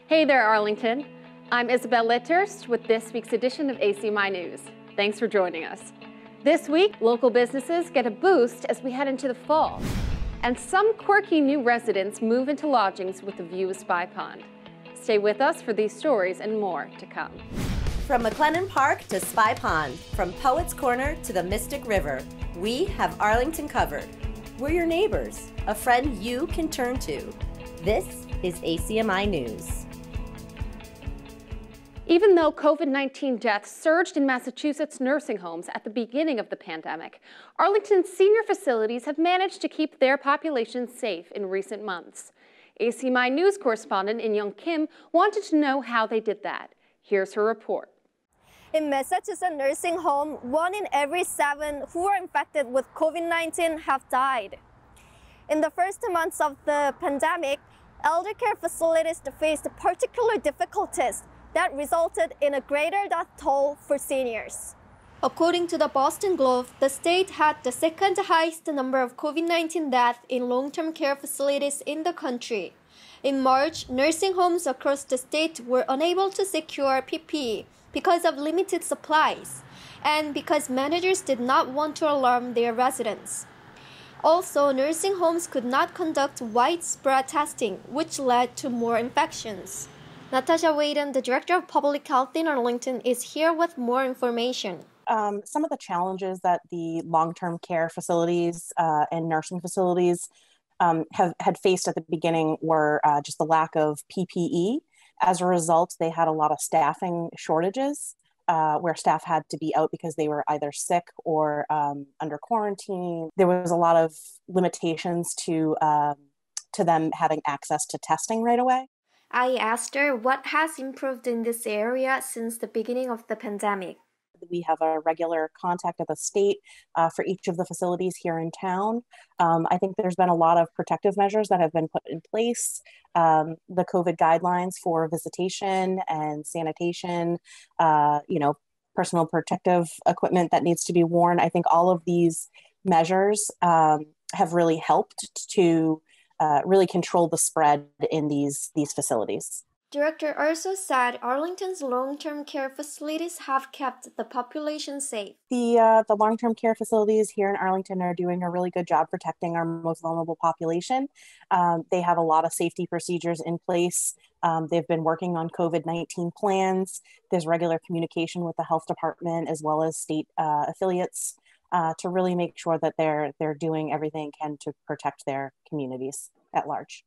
Hey there, Arlington. I'm Isabel Litterst with this week's edition of ACMi News. Thanks for joining us. This week, local businesses get a boost as we head into the fall. And some quirky new residents move into lodgings with a view of Spy Pond. Stay with us for these stories and more to come. From McLennan Park to Spy Pond, from Poets Corner to the Mystic River, we have Arlington covered. We're your neighbors, a friend you can turn to. This is ACMi News. Even though COVID-19 deaths surged in Massachusetts nursing homes at the beginning of the pandemic, Arlington's senior facilities have managed to keep their population safe in recent months. ACMi News correspondent In-Young Kim wanted to know how they did that. Here's her report. In Massachusetts nursing home, 1 in every 7 who are infected with COVID-19 have died. In the first months of the pandemic, elder care facilities faced particular difficulties that resulted in a greater death toll for seniors. According to the Boston Globe, the state had the second highest number of COVID-19 deaths in long-term care facilities in the country. In March, nursing homes across the state were unable to secure PPE because of limited supplies and because managers did not want to alarm their residents. Also, nursing homes could not conduct widespread testing, which led to more infections. Natasha Waden, the Director of Public Health in Arlington, is here with more information. Some of the challenges that the long-term care facilities and nursing facilities had faced at the beginning were just the lack of PPE. As a result, they had a lot of staffing shortages where staff had to be out because they were either sick or under quarantine. There was a lot of limitations to them having access to testing right away. I asked her what has improved in this area since the beginning of the pandemic. We have a regular contact at the state for each of the facilities here in town. I think there's been a lot of protective measures that have been put in place. The COVID guidelines for visitation and sanitation, personal protective equipment that needs to be worn. I think all of these measures have really helped to really control the spread in these facilities. Director also said Arlington's long-term care facilities have kept the population safe. The long-term care facilities here in Arlington are doing a really good job protecting our most vulnerable population. They have a lot of safety procedures in place. They've been working on COVID-19 plans. There's regular communication with the health department as well as state affiliates to really make sure that they're doing everything they can to protect their communities at large.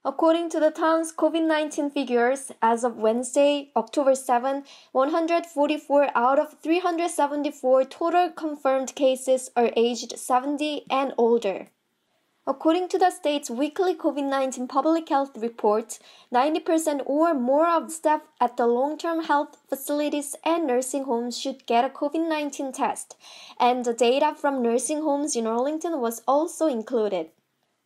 According to the town's COVID-19 figures, as of Wednesday, October 7, 144 out of 374 total confirmed cases are aged 70 and older. According to the state's weekly COVID-19 public health report, 90% or more of staff at the long-term health facilities and nursing homes should get a COVID-19 test, and the data from nursing homes in Arlington was also included.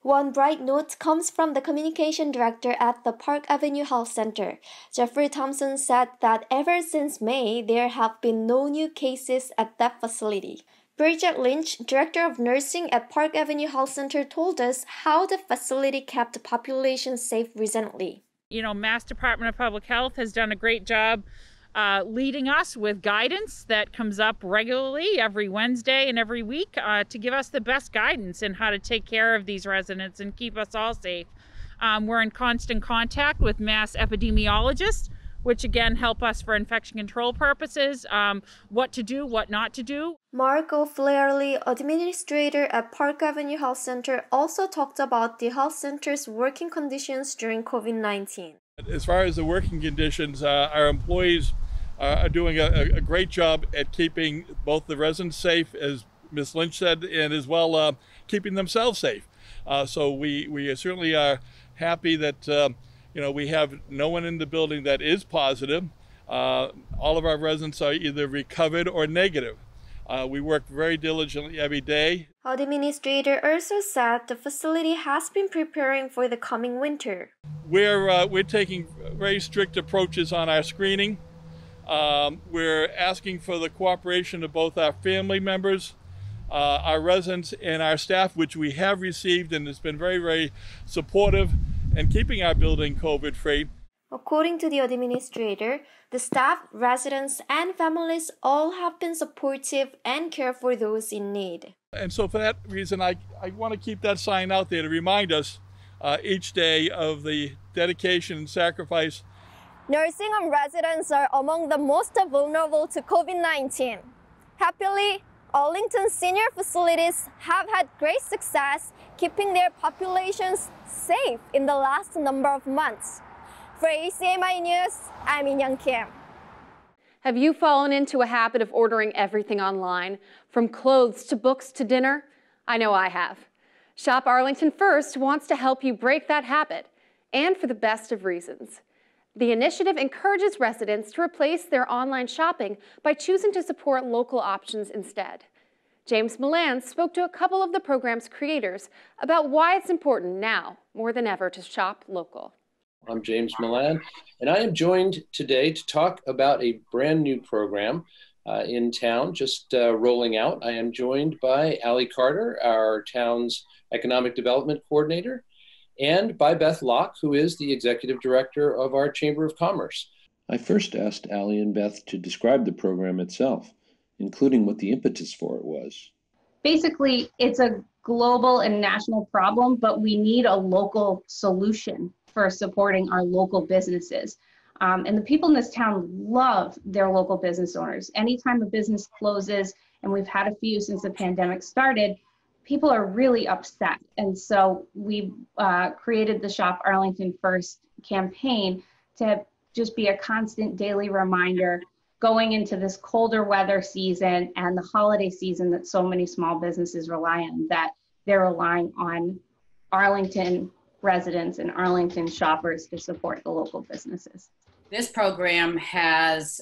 One bright note comes from the communication director at the Park Avenue Health Center. Jeffrey Thompson said that ever since May, there have been no new cases at that facility. Bridget Lynch, director of nursing at Park Avenue Health Center, told us how the facility kept the population safe recently. Mass Department of Public Health has done a great job leading us with guidance that comes up regularly every Wednesday and every week to give us the best guidance in how to take care of these residents and keep us all safe. We're in constant contact with mass epidemiologists, which again help us for infection control purposes, what to do, what not to do. Mark O'Flaherty, administrator at Park Avenue Health Center, also talked about the health center's working conditions during COVID-19. As far as the working conditions, our employees are doing a great job at keeping both the residents safe, as Ms. Lynch said, and as well keeping themselves safe. So we certainly are happy that we have no one in the building that is positive. All of our residents are either recovered or negative. We work very diligently every day. The administrator also said the facility has been preparing for the coming winter. We're taking very strict approaches on our screening. We're asking for the cooperation of both our family members, our residents, and our staff, which we have received, and it's been very, very supportive in keeping our building COVID-free. According to the administrator, the staff, residents, and families all have been supportive and care for those in need. And so for that reason, I want to keep that sign out there to remind us each day of the dedication and sacrifice. Nursing home residents are among the most vulnerable to COVID-19. Happily, Arlington senior facilities have had great success keeping their populations safe in the last number of months. For ACMi News, I'm In-Young Kim. Have you fallen into a habit of ordering everything online, from clothes to books to dinner? I know I have. Shop Arlington First wants to help you break that habit, and for the best of reasons. The initiative encourages residents to replace their online shopping by choosing to support local options instead. James Milan spoke to a couple of the program's creators about why it's important now, more than ever, to shop local. I'm James Milan, and I am joined today to talk about a brand new program in town, just rolling out. I am joined by Allie Carter, our town's economic development coordinator, and by Beth Locke, who is the executive director of our Chamber of Commerce. I first asked Allie and Beth to describe the program itself, including what the impetus for it was. Basically, it's a global and national problem, but we need a local solution for supporting our local businesses. And the people in this town love their local business owners. Anytime a business closes, and we've had a few since the pandemic started, people are really upset. And so we created the Shop Arlington First campaign to just be a constant daily reminder going into this colder weather season and the holiday season that so many small businesses rely on, that they're relying on Arlington residents and Arlington shoppers to support the local businesses. This program has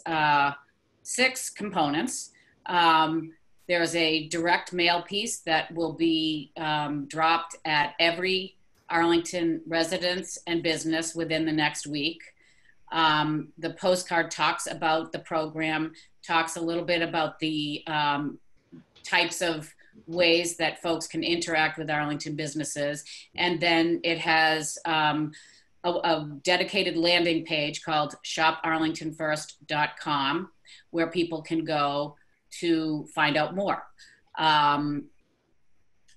6 components. There's a direct mail piece that will be dropped at every Arlington residence and business within the next week. The postcard talks about the program, talks a little bit about the types of ways that folks can interact with Arlington businesses. And then it has a dedicated landing page called shoparlingtonfirst.com, where people can go to find out more.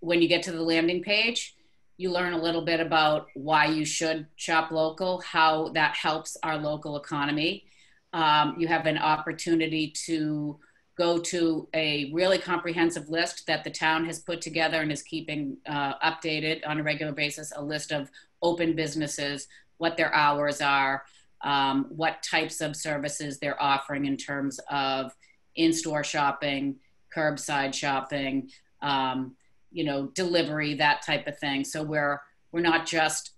When you get to the landing page, you learn a little bit about why you should shop local, how that helps our local economy. You have an opportunity to go to a really comprehensive list that the town has put together and is keeping updated on a regular basis, a list of open businesses, what their hours are, what types of services they're offering in terms of in-store shopping, curbside shopping, delivery, that type of thing. So we're not just,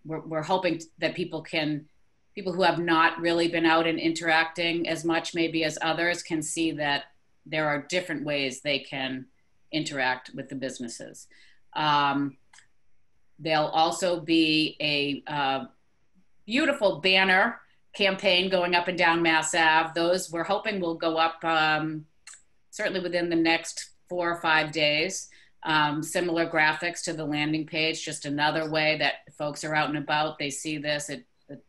we're hoping that people who have not really been out and interacting as much maybe as others can see that there are different ways they can interact with the businesses. There'll also be a beautiful banner campaign going up and down Mass Ave. Those we're hoping will go up certainly within the next 4 or 5 days. Similar graphics to the landing page, just another way that folks are out and about, they see this,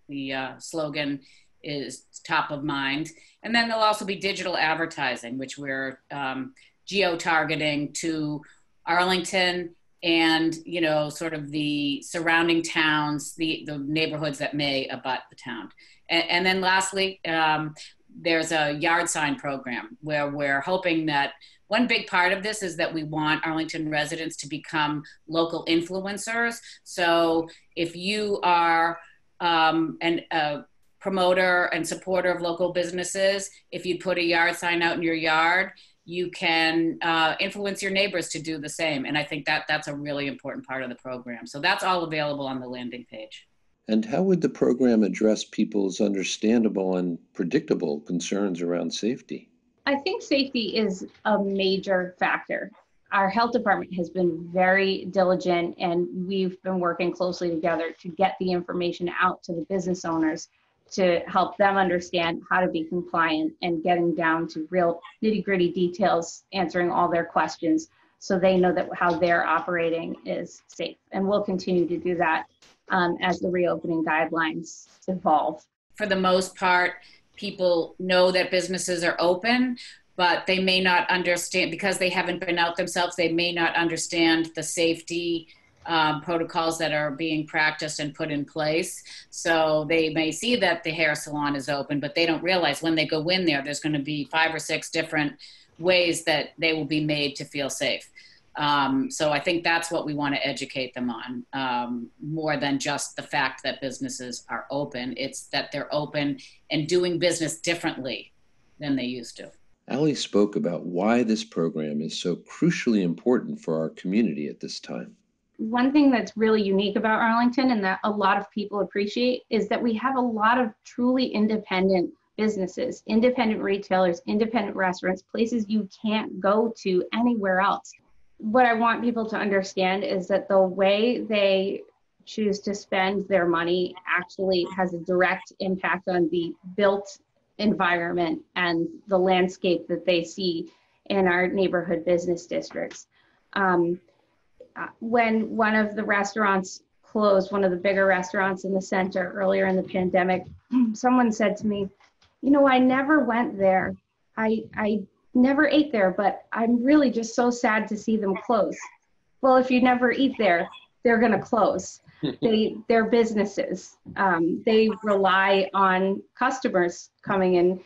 the slogan is top of mind. And then there'll also be digital advertising, which we're geo-targeting to Arlington and, sort of the surrounding towns, the neighborhoods that may abut the town. And then lastly, there's a yard sign program where we're hoping that one big part of this is that we want Arlington residents to become local influencers. So if you are a promoter and supporter of local businesses, if you put a yard sign out in your yard, you can influence your neighbors to do the same. And I think that's a really important part of the program. So that's all available on the landing page. And how would the program address people's understandable and predictable concerns around safety? I think safety is a major factor. Our health department has been very diligent, and we've been working closely together to get the information out to the business owners to help them understand how to be compliant and getting down to real nitty-gritty details, answering all their questions so they know that how they're operating is safe. And we'll continue to do that as the reopening guidelines evolve. for the most part, people know that businesses are open, but they may not understand, because they haven't been out themselves, they may not understand the safety protocols that are being practiced and put in place. So they may see that the hair salon is open, but they don't realize when they go in there, there's going to be 5 or 6 different ways that they will be made to feel safe. So I think that's what we want to educate them on, more than just the fact that businesses are open. It's that they're open and doing business differently than they used to. Ali spoke about why this program is so crucially important for our community at this time. One thing that's really unique about Arlington and that a lot of people appreciate is that we have a lot of truly independent businesses, independent retailers, independent restaurants, places you can't go to anywhere else. What I want people to understand is that the way they choose to spend their money actually has a direct impact on the built environment and the landscape that they see in our neighborhood business districts. When one of the restaurants closed, one of the bigger restaurants in the center earlier in the pandemic, someone said to me, you know, I never went there. I never ate there, but I'm really just so sad to see them close. Well, if you never eat there, they're going to close. They're businesses. They rely on customers coming and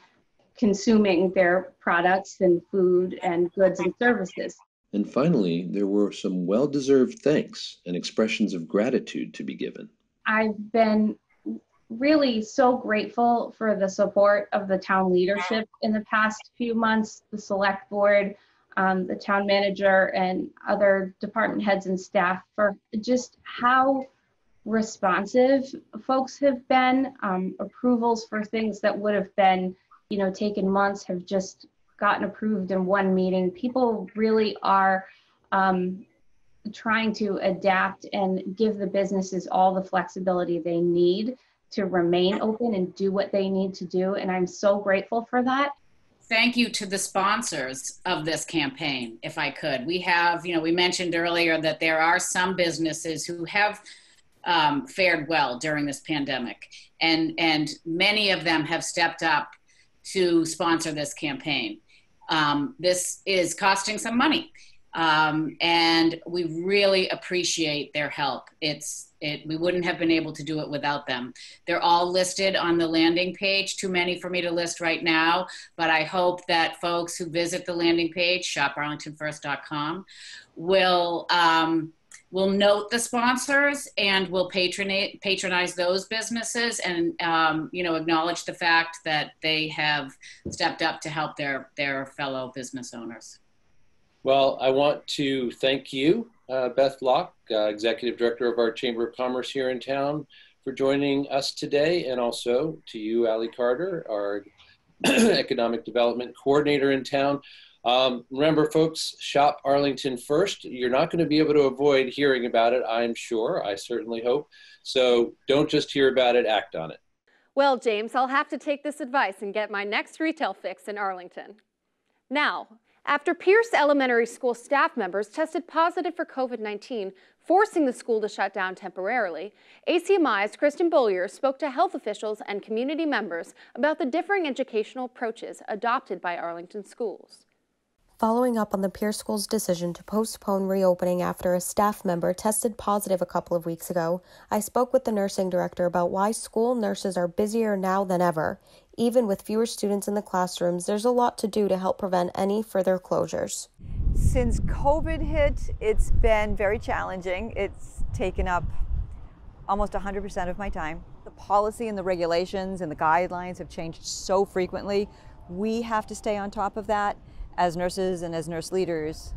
consuming their products and food and goods and services. And finally, there were some well-deserved thanks and expressions of gratitude to be given. I've been really so grateful for the support of the town leadership in the past few months, the select board, the town manager, and other department heads and staff for just how responsive folks have been. Approvals for things that would have been, taken months have just gotten approved in one meeting. People really are trying to adapt and give the businesses all the flexibility they need to remain open and do what they need to do. And I'm so grateful for that. Thank you to the sponsors of this campaign, if I could. We have, we mentioned earlier that there are some businesses who have fared well during this pandemic, and many of them have stepped up to sponsor this campaign. This is costing some money, and we really appreciate their help. We wouldn't have been able to do it without them. They're all listed on the landing page. Too many for me to list right now, but I hope that folks who visit the landing page, shoparlingtonfirst.com, will note the sponsors and will patronize those businesses and acknowledge the fact that they have stepped up to help their fellow business owners. Well, I want to thank you, Beth Locke, Executive Director of our Chamber of Commerce here in town, for joining us today, and also to you, Ali Carter, our Economic Development Coordinator in town. Remember, folks, shop Arlington first. You're not going to be able to avoid hearing about it, I'm sure. I certainly hope. So don't just hear about it, act on it. Well, James, I'll have to take this advice and get my next retail fix in Arlington. Now, after Pierce Elementary School staff members tested positive for COVID-19, forcing the school to shut down temporarily, ACMi's Kristen Bollier spoke to health officials and community members about the differing educational approaches adopted by Arlington schools. Following up on the Pierce School's decision to postpone reopening after a staff member tested positive a couple of weeks ago, I spoke with the nursing director about why school nurses are busier now than ever. Even with fewer students in the classrooms, there's a lot to do to help prevent any further closures. Since COVID hit, it's been very challenging. It's taken up almost 100% of my time. The policy and the regulations and the guidelines have changed so frequently. We have to stay on top of that as nurses and as nurse leaders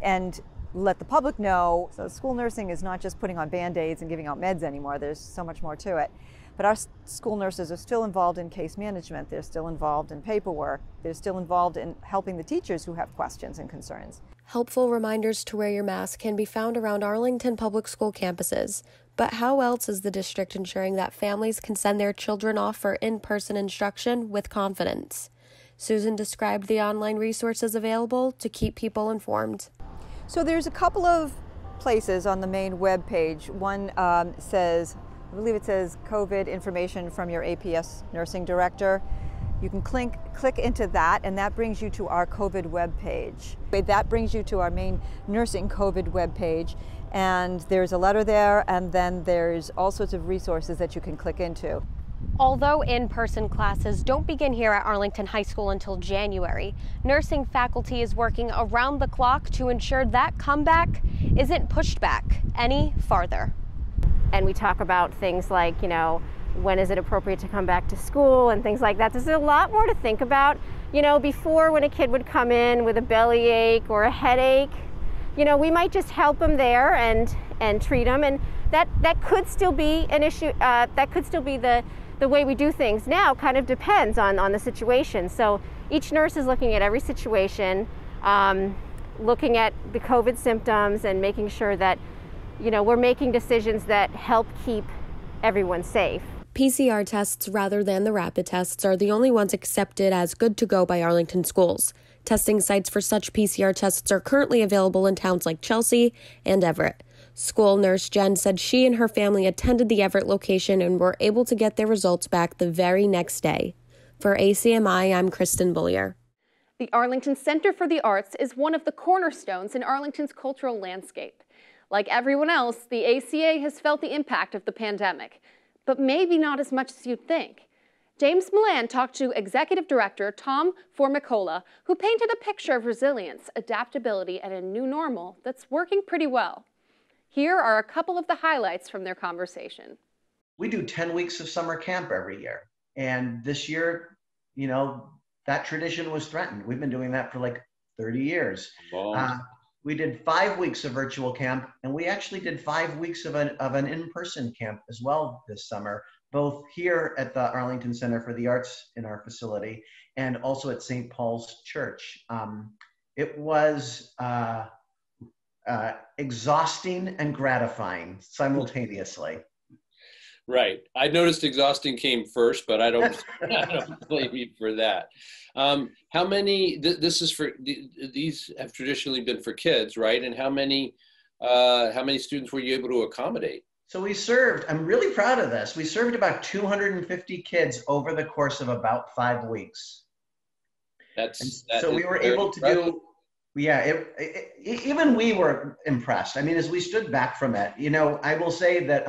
and let the public know. So school nursing is not just putting on Band-Aids and giving out meds anymore. There's so much more to it. But our school nurses are still involved in case management. They're still involved in paperwork. They're still involved in helping the teachers who have questions and concerns. Helpful reminders to wear your mask can be found around Arlington Public School campuses. But how else is the district ensuring that families can send their children off for in-person instruction with confidence? Susan described the online resources available to keep people informed. So there's a couple of places on the main web page. One says I believe it says COVID information from your APS nursing director. You can click into that, and that brings you to our COVID webpage. That brings you to our main nursing COVID webpage, and there's a letter there, and then there's all sorts of resources that you can click into. Although in-person classes don't begin here at Arlington High School until January, nursing faculty is working around the clock to ensure that comeback isn't pushed back any farther. And we talk about things like, when is it appropriate to come back to school and things like that. There's a lot more to think about. Before, when a kid would come in with a bellyache or a headache, we might just help them there and treat them, and that could still be an issue. That could still be the way we do things now. Kind of depends on the situation. So each nurse is looking at every situation, looking at the COVID symptoms and making sure that we're making decisions that help keep everyone safe. PCR tests rather than the rapid tests are the only ones accepted as good to go by Arlington schools. Testing sites for such PCR tests are currently available in towns like Chelsea and Everett. School nurse Jen said she and her family attended the Everett location and were able to get their results back the very next day. For ACMi, I'm Kristen Bullier. The Arlington Center for the Arts is one of the cornerstones in Arlington's cultural landscape. Like everyone else, the ACA has felt the impact of the pandemic, but maybe not as much as you'd think. James Milan talked to Executive Director Tom Formicola, who painted a picture of resilience, adaptability, and a new normal that's working pretty well. Here are a couple of the highlights from their conversation. We do 10 weeks of summer camp every year. And this year, that tradition was threatened. We've been doing that for like 30 years. Wow. We did 5 weeks of virtual camp, and we actually did 5 weeks of an in-person camp as well this summer, both here at the Arlington Center for the Arts in our facility and also at St. Paul's Church. It was exhausting and gratifying simultaneously. Right. I noticed exhausting came first, but I don't blame you for that. How many, these have traditionally been for kids, right? And how many students were you able to accommodate? So we served, I'm really proud of this, we served about 250 kids over the course of about 5 weeks. So we were able to do, even we were impressed. I mean, as we stood back from it, I will say that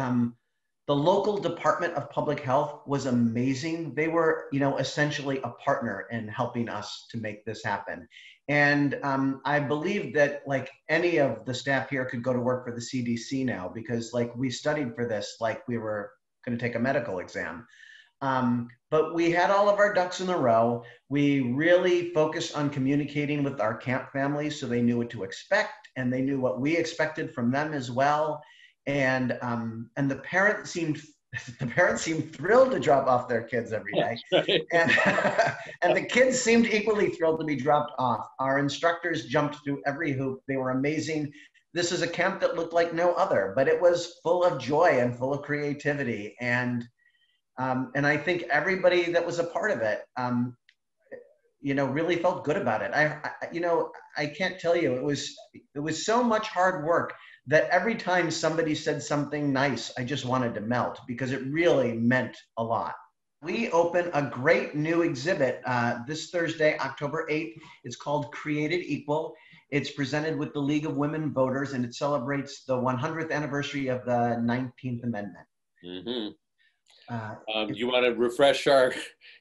the local Department of Public Health was amazing. They were, essentially a partner in helping us to make this happen. And I believe that like any of the staff here could go to work for the CDC now, because like we studied for this like we were going to take a medical exam. But we had all of our ducks in a row. We really focused on communicating with our camp families so they knew what to expect, and they knew what we expected from them as well. And the parents seemed thrilled to drop off their kids every day. Right. And the kids seemed equally thrilled to be dropped off. Our instructors jumped through every hoop. They were amazing. This is a camp that looked like no other, but it was full of joy and full of creativity. And I think everybody that was a part of it, really felt good about it. I can't tell you, it was so much hard work that every time somebody said something nice, I just wanted to melt because it really meant a lot. We open a great new exhibit this Thursday, October 8th. It's called Created Equal. It's presented with the League of Women Voters, and it celebrates the 100th anniversary of the 19th Amendment. Mm-hmm. You want to refresh our,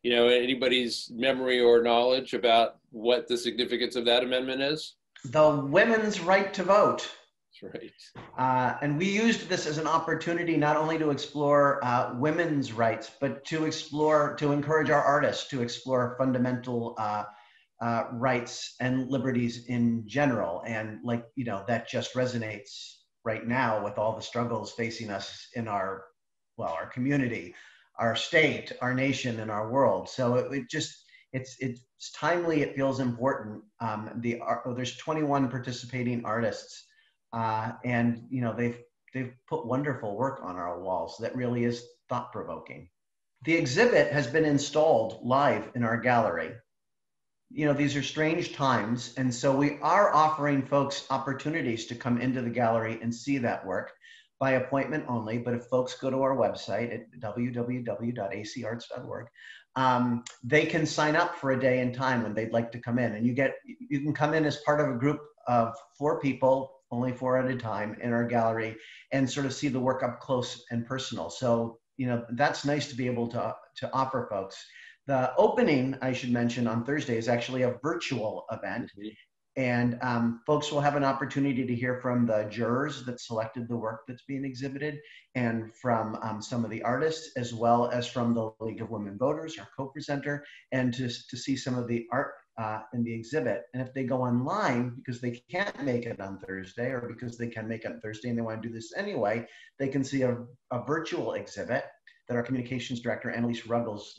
anybody's memory or knowledge about what the significance of that amendment is? The women's right to vote. Right. And we used this as an opportunity not only to explore women's rights, but to encourage our artists to explore fundamental rights and liberties in general. And that just resonates right now with all the struggles facing us in our community, our state, our nation, and our world. So it's timely, it feels important. There's 21 participating artists. And they've put wonderful work on our walls that really is thought-provoking. The exhibit has been installed live in our gallery. These are strange times, and so we are offering folks opportunities to come into the gallery and see that work. by appointment only, but if folks go to our website at www.acarts.org, they can sign up for a day and time when they'd like to come in. And you can come in as part of a group of 4 people, only 4 at a time, in our gallery, and sort of see the work up close and personal. So, you know, that's nice to be able to offer folks. The opening, I should mention, on Thursday is actually a virtual event. And folks will have an opportunity to hear from the jurors that selected the work that's being exhibited, and from some of the artists, as well as from the League of Women Voters, our co-presenter, and to see some of the art in the exhibit. And if they go online, because they can't make it on Thursday, or because they can make it on Thursday and they want to do this anyway, they can see a virtual exhibit that our communications director, Annalise Ruggles,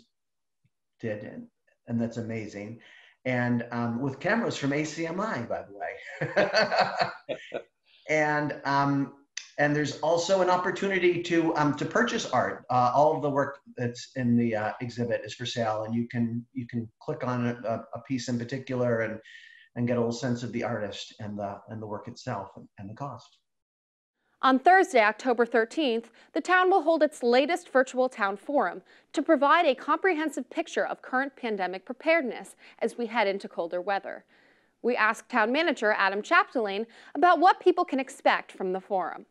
did, and that's amazing. And with cameras from ACMi, by the way. And there's also an opportunity to purchase art. All of the work that's in the exhibit is for sale, and you can click on a piece in particular and get a little sense of the artist and the work itself and the cost. On Thursday, October 13th, the town will hold its latest virtual town forum to provide a comprehensive picture of current pandemic preparedness as we head into colder weather. We asked town manager Adam Chapdelaine about what people can expect from the forum.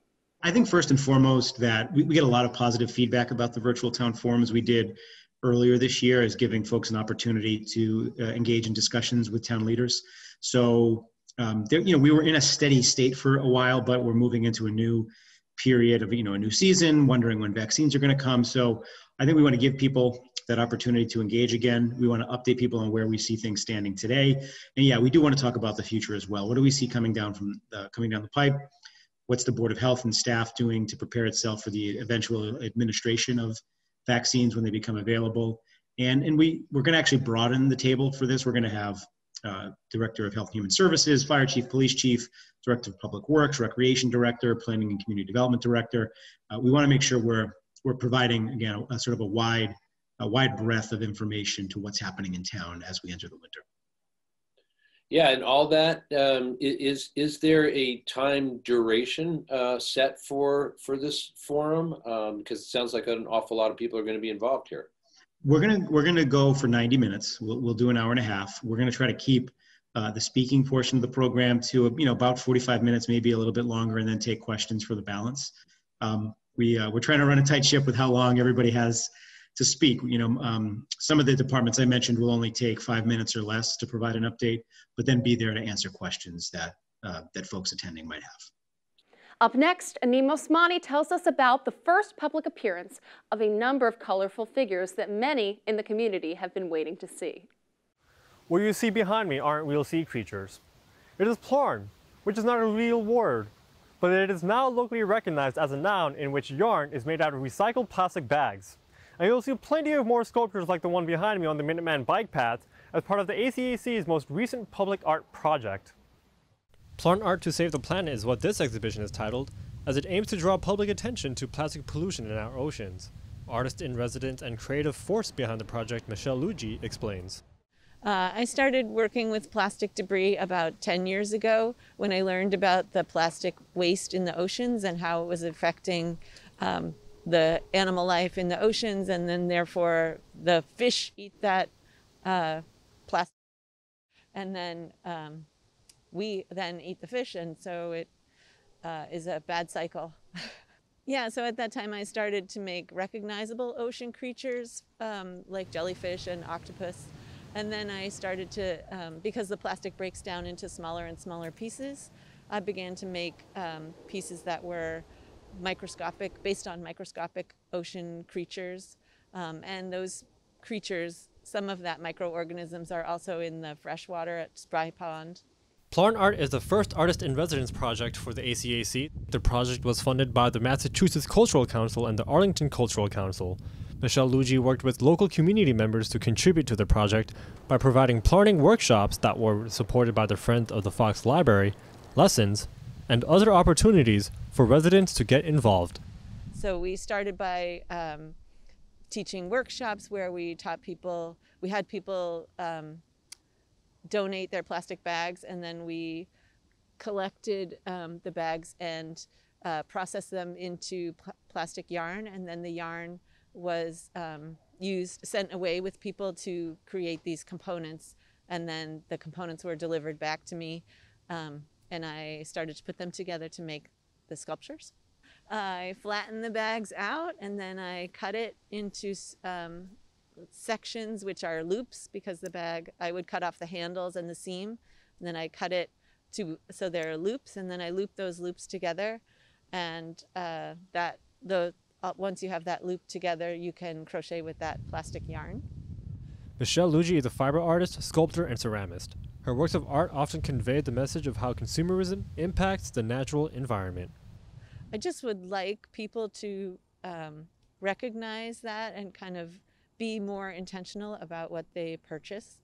I think first and foremost that we get a lot of positive feedback about the virtual town forums we did earlier this year, as giving folks an opportunity to engage in discussions with town leaders. So we were in a steady state for a while, but we're moving into a new period of, a new season, wondering when vaccines are going to come. So I think we want to give people that opportunity to engage again. We want to update people on where we see things standing today. And yeah, we do want to talk about the future as well. What do we see coming down the pipe? What's the Board of Health and staff doing to prepare itself for the eventual administration of vaccines when they become available? And we're going to actually broaden the table for this. We're going to have Director of Health and Human Services, Fire Chief, Police Chief, Director of Public Works, Recreation Director, Planning and Community Development Director. We want to make sure we're providing, again, a sort of a wide breadth of information to what's happening in town as we enter the winter. Yeah, and all that, is there a time duration set for this forum? Because it sounds like an awful lot of people are going to be involved here. We're gonna go for 90 minutes. We'll do an hour and a half. We're gonna try to keep the speaking portion of the program to about 45 minutes, maybe a little bit longer, and then take questions for the balance. We're trying to run a tight ship with how long everybody has to speak. Some of the departments I mentioned will only take 5 minutes or less to provide an update, but then be there to answer questions that folks attending might have. Up next, Anim Osmani tells us about the first public appearance of a number of colorful figures that many in the community have been waiting to see. What you see behind me aren't real sea creatures. It is plarn, which is not a real word, but it is now locally recognized as a noun in which yarn is made out of recycled plastic bags. And you'll see plenty of more sculptures like the one behind me on the Minuteman bike path as part of the ACAC's most recent public art project. Plarn Art to Save the Planet is what this exhibition is titled, as it aims to draw public attention to plastic pollution in our oceans. Artist-in-residence and creative force behind the project, Michelle Luigi, explains. I started working with plastic debris about 10 years ago when I learned about the plastic waste in the oceans and how it was affecting the animal life in the oceans, and then therefore the fish eat that plastic, and then we then eat the fish, and so it is a bad cycle. Yeah, so at that time I started to make recognizable ocean creatures like jellyfish and octopus. And then I started to, because the plastic breaks down into smaller and smaller pieces, I began to make pieces that were microscopic, based on microscopic ocean creatures. And those creatures, some of that microorganisms are also in the freshwater at Spry Pond. Plarn Art is the first artist-in-residence project for the ACAC. The project was funded by the Massachusetts Cultural Council and the Arlington Cultural Council. Michelle Luigi worked with local community members to contribute to the project by providing plarning workshops that were supported by the Friends of the Fox Library, lessons, and other opportunities for residents to get involved. So we started by teaching workshops where we taught people, we had people donate their plastic bags, and then we collected the bags and process them into plastic yarn, and then the yarn was sent away with people to create these components, and then the components were delivered back to me, and I started to put them together to make the sculptures. I flattened the bags out, and then I cut it into sections, which are loops, because the bag, I would cut off the handles and the seam, and then I cut it so there are loops, and then I loop those loops together, and once you have that loop together, you can crochet with that plastic yarn. Michelle Luigi is a fiber artist, sculptor, and ceramist. Her works of art often convey the message of how consumerism impacts the natural environment. I just would like people to recognize that and kind of be more intentional about what they purchase.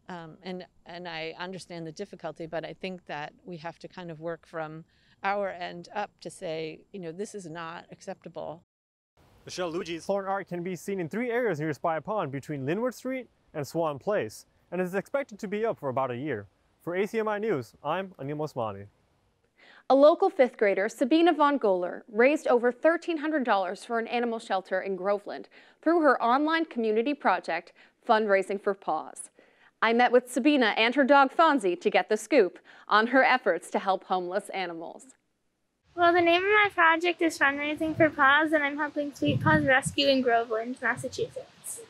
And I understand the difficulty, but I think that we have to kind of work from our end up to say, this is not acceptable. Michelle Luigi's floor art can be seen in 3 areas near Spy Pond between Linwood Street and Swan Place, and is expected to be up for about a year. For ACMi News, I'm Anil Mosmani. A local 5th grader, Sabina Von Gohler, raised over $1,300 for an animal shelter in Groveland through her online community project, Fundraising for Paws. I met with Sabina and her dog Fonzie to get the scoop on her efforts to help homeless animals. Well, the name of my project is Fundraising for Paws, and I'm helping Sweet Paws Rescue in Groveland, Massachusetts.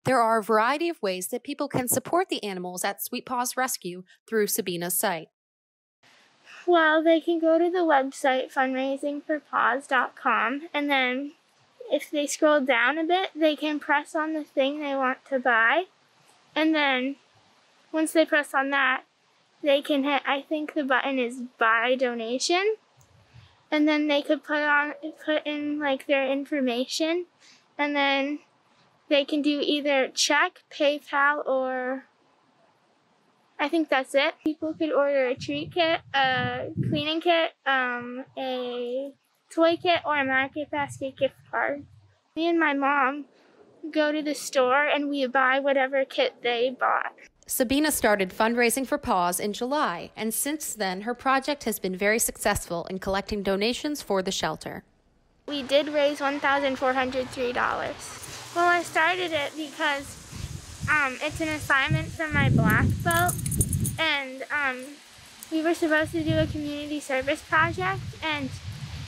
There are a variety of ways that people can support the animals at Sweet Paws Rescue through Sabina's site. Well, they can go to the website fundraisingforpaws.com, and then if they scroll down a bit, they can press on the thing they want to buy, and then once they press on that, they can hit, I think the button is Buy Donation, and then they could put in like their information, and then they can do either check, PayPal, or I think that's it. People could order a treat kit, a cleaning kit, a toy kit, or a market basket gift card. Me and my mom go to the store and we buy whatever kit they bought. Sabina started Fundraising for Paws in July, and since then her project has been very successful in collecting donations for the shelter. We did raise $1,403. Well, I started it because it's an assignment from my black belt, and we were supposed to do a community service project, and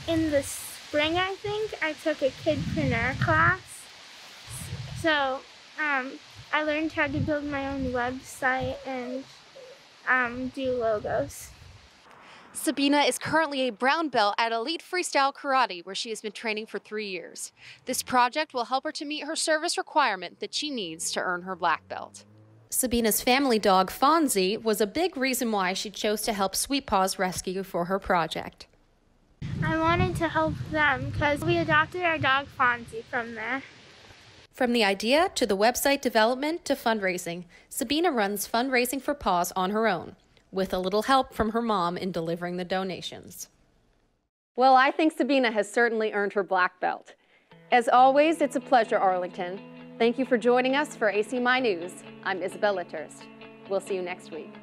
in the spring, I think, I took a kidpreneur class. So I learned how to build my own website and do logos. Sabina is currently a brown belt at Elite Freestyle Karate, where she has been training for 3 years. This project will help her to meet her service requirement that she needs to earn her black belt. Sabina's family dog, Fonzie, was a big reason why she chose to help Sweet Paws Rescue for her project. I wanted to help them because we adopted our dog Fonzie from there. From the idea to the website development to fundraising, Sabina runs Fundraising for Paws on her own, with a little help from her mom in delivering the donations. Well, I think Sabina has certainly earned her black belt. As always, it's a pleasure, Arlington. Thank you for joining us for ACMi News. I'm Isabel Litterst. We'll see you next week.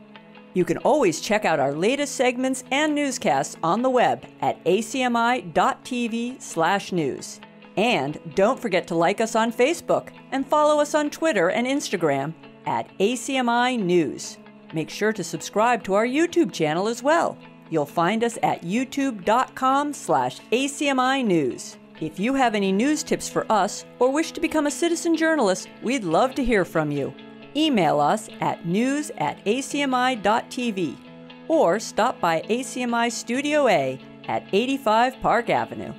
You can always check out our latest segments and newscasts on the web at acmi.tv/news. And don't forget to like us on Facebook and follow us on Twitter and Instagram at ACMi News. Make sure to subscribe to our YouTube channel as well. You'll find us at youtube.com/ACMi News. If you have any news tips for us or wish to become a citizen journalist, we'd love to hear from you. Email us at news@acmi.tv or stop by ACMI Studio A at 85 Park Avenue.